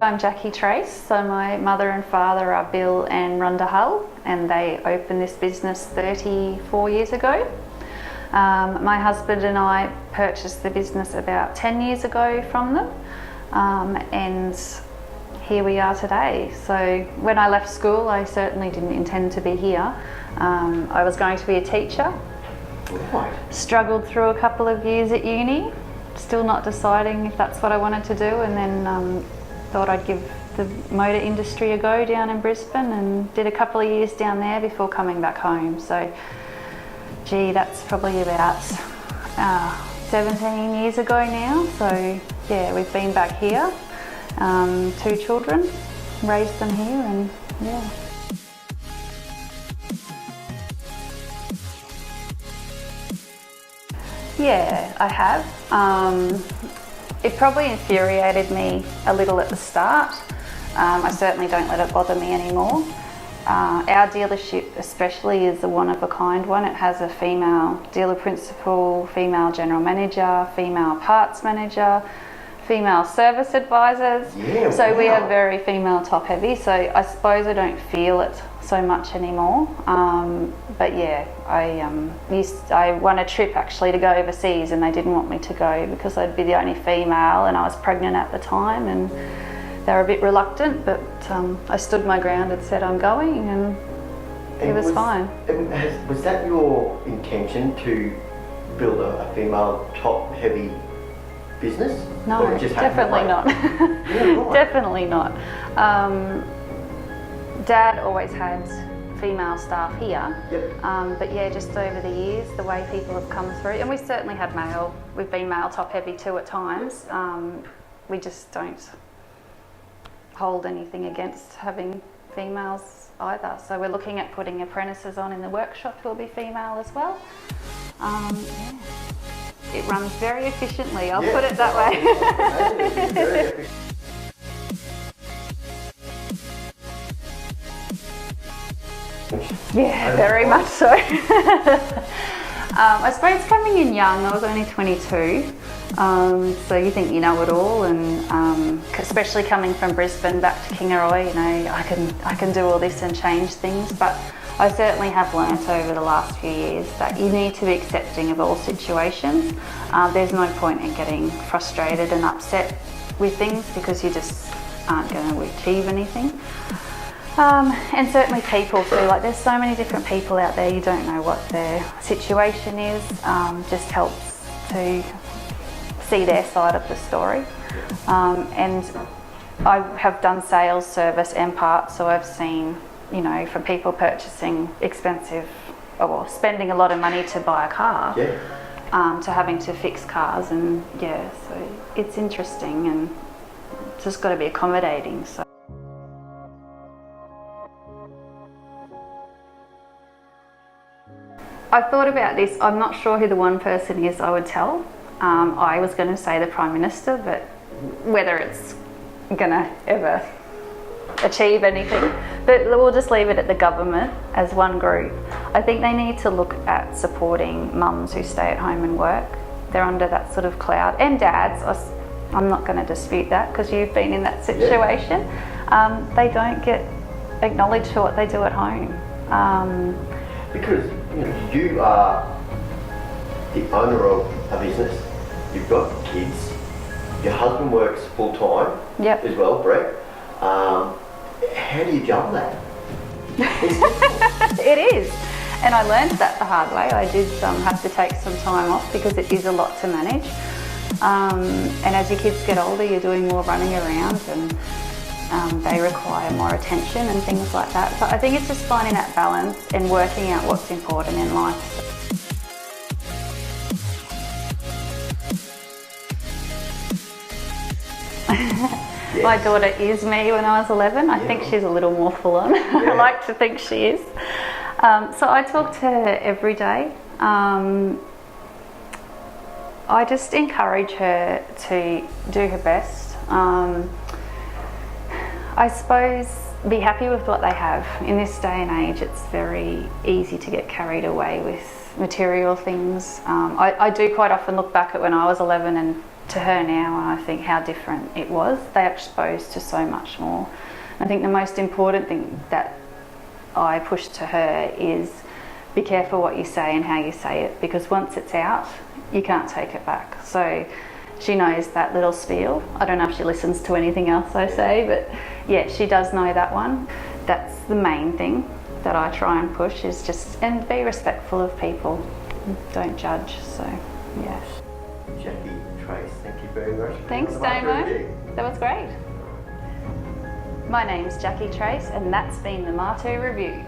I'm Jacqui Trace. So my mother and father are Bill and Rhonda Hull, and they opened this business 34 years ago. My husband and I purchased the business about 10 years ago from them, and here we are today. So when I left school, I certainly didn't intend to be here. I was going to be a teacher. Right. Struggled through a couple of years at uni, still not deciding if that's what I wanted to do, and then thought I'd give the motor industry a go down in Brisbane, and did a couple of years down there before coming back home. So gee, that's probably about 17 years ago now. So yeah, we've been back here, 2 children, raised them here, and yeah. Yeah, I have. It probably infuriated me a little at the start. I certainly don't let it bother me anymore. Our dealership especially is a one-of-a-kind one. It has a female dealer principal, female general manager, female parts manager, female service advisors. Yeah, so wow. We are very female top heavy, so I suppose I don't feel it so much anymore. But yeah, I won a trip actually to go overseas, and they didn't want me to go because I'd be the only female, and I was pregnant at the time, and they were a bit reluctant, but I stood my ground and said I'm going, and it was fine. Was that your intention to build a female top heavy business? No, or it just definitely not. Yeah, right. Definitely not. Dad always had female staff here. Yep. But yeah, just over the years, the way people have come through, and we certainly had male, we've been male top heavy too at times. We just don't hold anything against having females either. So we're looking at putting apprentices on in the workshop who will be female as well. Yeah. It runs very efficiently, I'll put it that way. Yeah, very much so. I suppose coming in young, I was only 22, so you think you know it all, and especially coming from Brisbane back to Kingaroy, you know, I can do all this and change things, but I certainly have learnt over the last few years that you need to be accepting of all situations. There's no point in getting frustrated and upset with things because you just aren't going to achieve anything. And certainly people too, like there's so many different people out there, you don't know what their situation is. Just helps to see their side of the story. And I have done sales, service and parts, so I've seen, you know, from people purchasing expensive or spending a lot of money to buy a car, to having to fix cars, and yeah, so it's interesting, and it's just got to be accommodating. So. I've thought about this. I'm not sure who the one person is I would tell. I was going to say the Prime Minister, but whether it's going to ever achieve anything, but we'll just leave it at the government as one group. I think they need to look at supporting mums who stay at home and work. They're under that sort of cloud, and dads. I'm not going to dispute that because you've been in that situation. They don't get acknowledged for what they do at home. Because you are the owner of a business, you've got kids, your husband works full time as well, Brett. How do you juggle that? It is, and I learned that the hard way. I did have to take some time off because it is a lot to manage. And as your kids get older, you're doing more running around, and they require more attention and things like that. So I think it's just finding that balance and working out what's important in life. Yes. My daughter is me when I was 11. I think she's a little more full on. I like to think she is. So I talk to her every day. I just encourage her to do her best. I suppose be happy with what they have. In this day and age, it's very easy to get carried away with material things. I do quite often look back at when I was 11 and to her now, and I think how different it was. They are exposed to so much more. I think the most important thing that I push to her is be careful what you say and how you say it, because once it's out, you can't take it back. So she knows that little spiel. I don't know if she listens to anything else I say, but yeah, she does know that one. That's the main thing that I try and push, is just, and be respectful of people. Don't judge, so yeah. Jacqui Trace, thank you very much. Thanks, Damo. That was great. My name's Jacqui Trace, and that's been the Martu Review.